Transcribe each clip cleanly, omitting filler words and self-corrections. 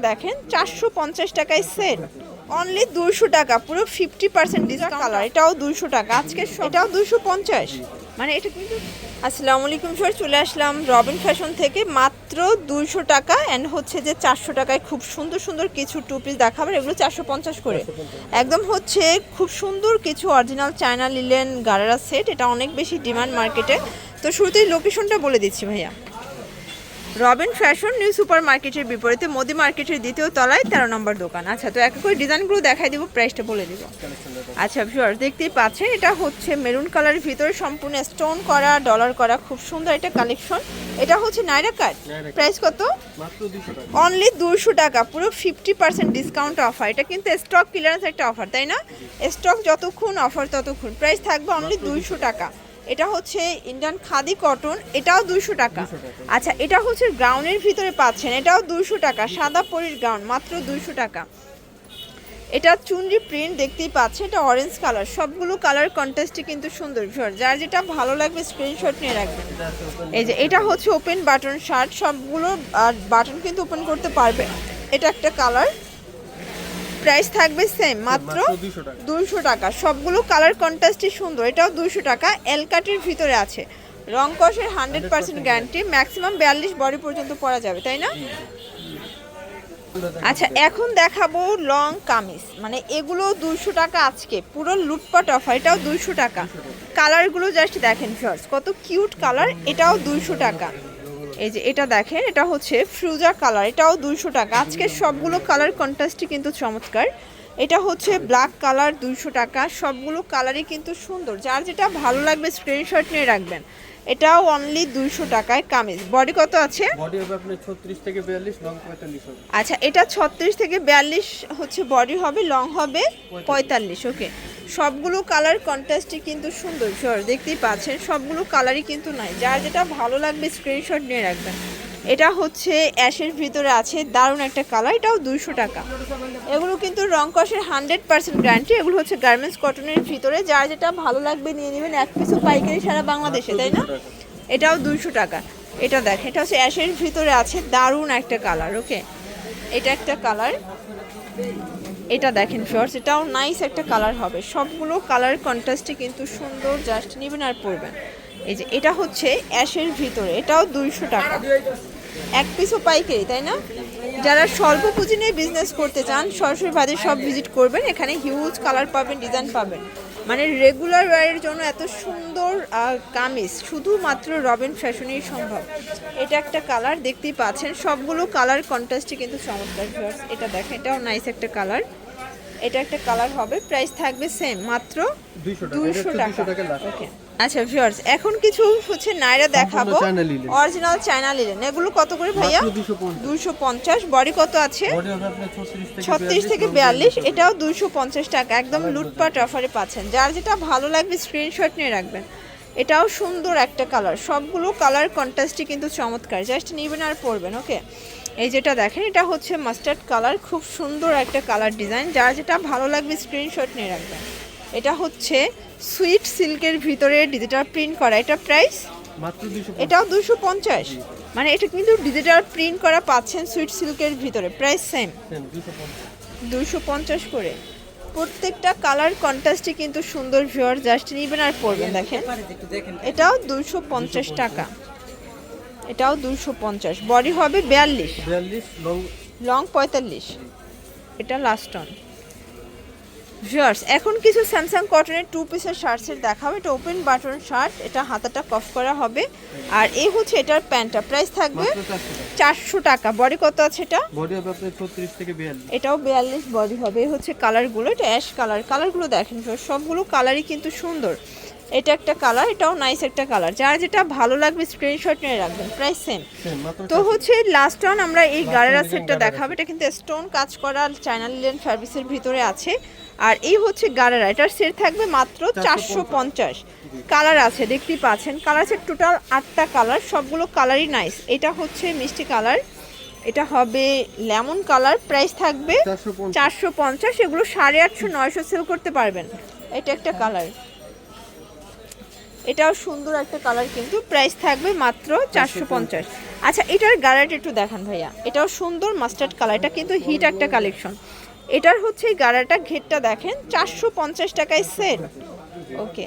দেখেন 450 টাকায় set, only 200 টাকা, পুরো 50% ডিসকাউন্ট। কালার এটাও 200 টাকা, আজকে এটাও 250, মানে এটা কিন্তু। আসসালামু আলাইকুম স্যার, চলে আসলাম রবিন ফ্যাশন থেকে মাত্র 200 টাকা অ্যান্ড হচ্ছে যে 400 টাকায় খুব সুন্দর সুন্দর কিছু টু পিস দেখাবেন। এগুলো 450 করে, একদম হচ্ছে খুব সুন্দর কিছু original China linen gharara set. এটা অনেক বেশি ডিমান্ড মার্কেটে। তো শুরুতেই লোকেশনটা বলে দিচ্ছি ভাইয়া। রবিন ফ্যাশন নিউ সুপার মার্কেটের বিপরীতে মোদি মার্কেটের দ্বিতীয় তলায় 13 নম্বর দোকান। আচ্ছা, তো এক করে ডিজাইনগুলো দেখাই দিব, প্রাইসটা বলে দিব। আচ্ছা ভিউয়ার্স, দেখতেই পাচ্ছেন এটা হচ্ছে মেরুন কালারের ভিতরে সম্পূর্ণ স্টোন করা, ডলার করা, খুব সুন্দর একটা কালেকশন। এটা হচ্ছে নাইরা কাট। প্রাইস কত? অনলি 200 টাকা, পুরো 50% ডিসকাউন্ট অফার। এটা কিন্তু স্টক ক্লিয়ারেন্স একটা অফার, তাই না? স্টক যতক্ষণ অফার ততক্ষণ। প্রাইস থাকবে অনলি 200 টাকা। এটা হচ্ছে ইন্ডিয়ান খাদি কটন, এটাও 200 টাকা। আচ্ছা, এটা হচ্ছে গ্রাউন্ডের ভিতরে পাচ্ছেন, এটাও 200 টাকা, সাদা পরির গাউন, মাত্র 200 টাকা। এটা চুনরি প্রিন্ট দেখতেই পাচ্ছেন, এটা অরেঞ্জ কালার। সবগুলো কালার কন্ট্রাস্টই কিন্তু সুন্দর। যার যেটা ভালো লাগবে স্ক্রিনশট নিয়ে রাখবেন। এই যে এটা হচ্ছে ওপেন বাটন শার্ট, সবগুলো বাটন কিন্তু ওপেন করতে পারবে। এটা একটা কালার, প্রাইস থাকবে সেম, মাত্র 200 টাকা। সবগুলো কালার কন্ট্রাস্টই সুন্দর। এটাও 200 টাকা, এল কাটের ভিতরে আছে, রং কষের 100% গ্যারান্টি। ম্যাক্সিমাম 42 বডি পর্যন্ত পরা যাবে, তাই না? আচ্ছা, এখন দেখাবো লং কামিজ, মানে এগুলো 200 টাকা, আজকে পুরো লুটপাট অফার। এটাও 200 টাকা। কালারগুলো জাস্ট দেখেন ভিউয়ার্স, কত কিউট কালার। এটাও 200 টাকা। এই যে এটা দেখেন, এটা হচ্ছে ফ্রুজা কালার, এটাও 200 টাকা। আজকে সবগুলো কালার কন্ট্রাস্টই কিন্তু চমৎকার। এটা হচ্ছে ব্ল্যাক কালার, 200 টাকা। সবগুলো কালারই কিন্তু সুন্দর, যার যেটা ভালো লাগবে স্ক্রিনশট নিয়ে রাখবেন। এটাও অনলি 200 টাকায় কামিজ। বডি কত আছে? বডি হবে আপনার 36 থেকে 42, লং 45 হবে। আচ্ছা, এটা 36 থেকে 42 হচ্ছে বডি হবে, লং হবে 45। ওকে, সবগুলো কালার কন্ট্রাস্টই কিন্তু সুন্দর। দেখতেই পাচ্ছেন সবগুলো কালারই কিন্তু নাই, যার যেটা ভালো লাগবে স্ক্রিনশট নিয়ে রাখবেন। এটা হচ্ছে অ্যাশের ভিতরে আছে, দারুণ একটা কালার, এটাও 200 টাকা। এগুলো কিন্তু রং কষের 100% গ্যারান্টি। এগুলো হচ্ছে গার্মেন্টস কটনের ভিতরে, যার যেটা ভালো লাগবে নিয়ে নেবেন। এক পিসও পাইকারি সারা বাংলাদেশে, তাই না? এটাও 200 টাকা। এটা দেখেন, এটা হচ্ছে অ্যাশের ভিতরে আছে, দারুণ একটা কালার। ওকে, এটা একটা কালার, এটা দেখেন ফিওর্স, এটাও নাইস একটা কালার হবে। সবগুলো কালার কন্ট্রাস্টই কিন্তু সুন্দর, জাস্ট নেবেন আর পরবেন। এই যে এটা হচ্ছে অ্যাশের ভিতরে, এটাও 200 টাকা, এক পিসও পাইকারি, তাই না? যারা স্বল্প পুঁজি নিয়ে বিজনেস করতে চান, সরাসরি বাজার সব ভিজিট করবেন। এখানে হিউজ কালার পাবেন, ডিজাইন পাবেন। মানে রেগুলার ওয়্যারের জন্য এত সুন্দর কামিজ শুধুমাত্র রবিন ফ্যাশনেই সম্ভব। এটা একটা কালার, দেখতেই পাচ্ছেন সবগুলো কালার কন্ট্রাস্টই কিন্তু চমৎকার ভিউয়ার্স। এটা দেখেন, এটাও নাইস একটা কালার। এটা একটা কালার হবে, প্রাইস থাকবে সেম, মাত্র 200 টাকা। ওকে, আচ্ছা ভিউয়ার্স, এখন কিছু হচ্ছে নাইরা দেখাবো, অরিজিনাল চায়না লিলেন। এগুলো কত করে ভাইয়া? 250। বডি কত আছে? বডি হবে আপনার 36 থেকে 42। এটাও 250 টাকা, একদম লুটপাট অফারে পাচ্ছেন। যার যেটা ভালো লাগবে স্ক্রিনশট নিয়ে রাখবেন। এটাও সুন্দর একটা কালার, সবগুলো কালার কন্ট্রাস্টই কিন্তু চমৎকার, জাস্ট নেবেন আর পরবেন। ওকে, এই যেটা দেখেন, এটা হচ্ছে মাস্টার্ড কালার, খুব সুন্দর একটা কালার ডিজাইন। যার যেটা ভালো লাগবে স্ক্রিনশট নিয়ে রাখবেন। এটা হচ্ছে সুইট সিল্কের ভিতরে ডিজিটাল প্রিন্ট করা। এটা প্রাইস মাত্র 250। এটাও 250, মানে এটা কিন্তু ডিজিটাল প্রিন্ট করা পাচ্ছেন সুইট সিল্কের ভিতরে। প্রাইস সেম, 250 করে। প্রত্যেকটা কালার কন্ট্রাস্টই কিন্তু সুন্দর ভিউয়ার, জাস্ট নেবেন আর পরবেন। দেখেন, এটাও 250 টাকা, এটাও 250। বডি হবে 42, লং 45। এটা লাস্ট অন ভিউয়ার্স। এখন কিছু স্যামসাং কটনের টু পিসের শার্টসের দেখাবো। এটা ওপেন বাটন শার্ট, এটা হাতাটা কফ করা হবে। আর এই হচ্ছে এটার প্যান্টটা, প্রাইস থাকবে 400 টাকা। বডি কত আছে? এটা বডি হবে আপনার 36 থেকে 42, এটাও 42 বডি হবে। এই হচ্ছে কালারগুলো, এটা অ্যাশ কালার। কালারগুলো দেখেন সবগুলো কালারই কিন্তু সুন্দর। এটা একটা কালার, এটাও নাইস একটা কালার। যার যেটা ভালো লাগবে স্ক্রিনশট নিয়ে রাখবেন। Price same. তো হচ্ছে লাস্ট অন আমরা এই গারারা সেটটা দেখাবো। এটা কিন্তু স্টোন কাজ করা চায়না লিলেন ফ্যাব্রিক্সের ভিতরে আছে। আর এই হচ্ছে গারারা, এটার সেট থাকবে মাত্র 450। কালার আছে, দেখতেই পাচ্ছেন কালার আছে টোটাল 8টা কালার, সবগুলো কালারই নাইস। এটা হচ্ছে মিষ্টি কালার, এটা হবে লেমন কালার। প্রাইস থাকবে 450। এগুলো 850 900 সেল করতে পারবেন। এটা একটা কালার, এটাও সুন্দর একটা কালার, কিন্তু প্রাইস থাকবে মাত্র 450। আচ্ছা এটার গাড়াটা একটু দেখান ভাইয়া, এটাও সুন্দর মাস্টার্ড কালার, এটা কিন্তু হিট একটা কালেকশন। এটার হচ্ছে এই গাড়াটা ঘেরটা দেখেন 450 টাকায় সেল। ওকে,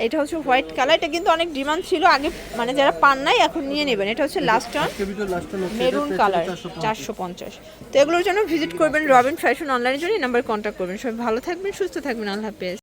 এটা হচ্ছে হোয়াইট কালার, এটা কিন্তু অনেক ডিমান্ড ছিল আগে, মানে যারা পান নাই এখন নিয়ে নেবেন। এটা হচ্ছে লাস্ট অন আজকের ভিডিও লাস্ট হচ্ছে মেরুন কালার 450। তো এগুলোর জন্য ভিজিট করবেন রবিন ফ্যাশন অনলাইনের জন্য, এই নাম্বার কন্ট্যাক্ট করবেন। সবাই ভালো থাকবেন, সুস্থ থাকবেন, আল্লাহ হাফেজ।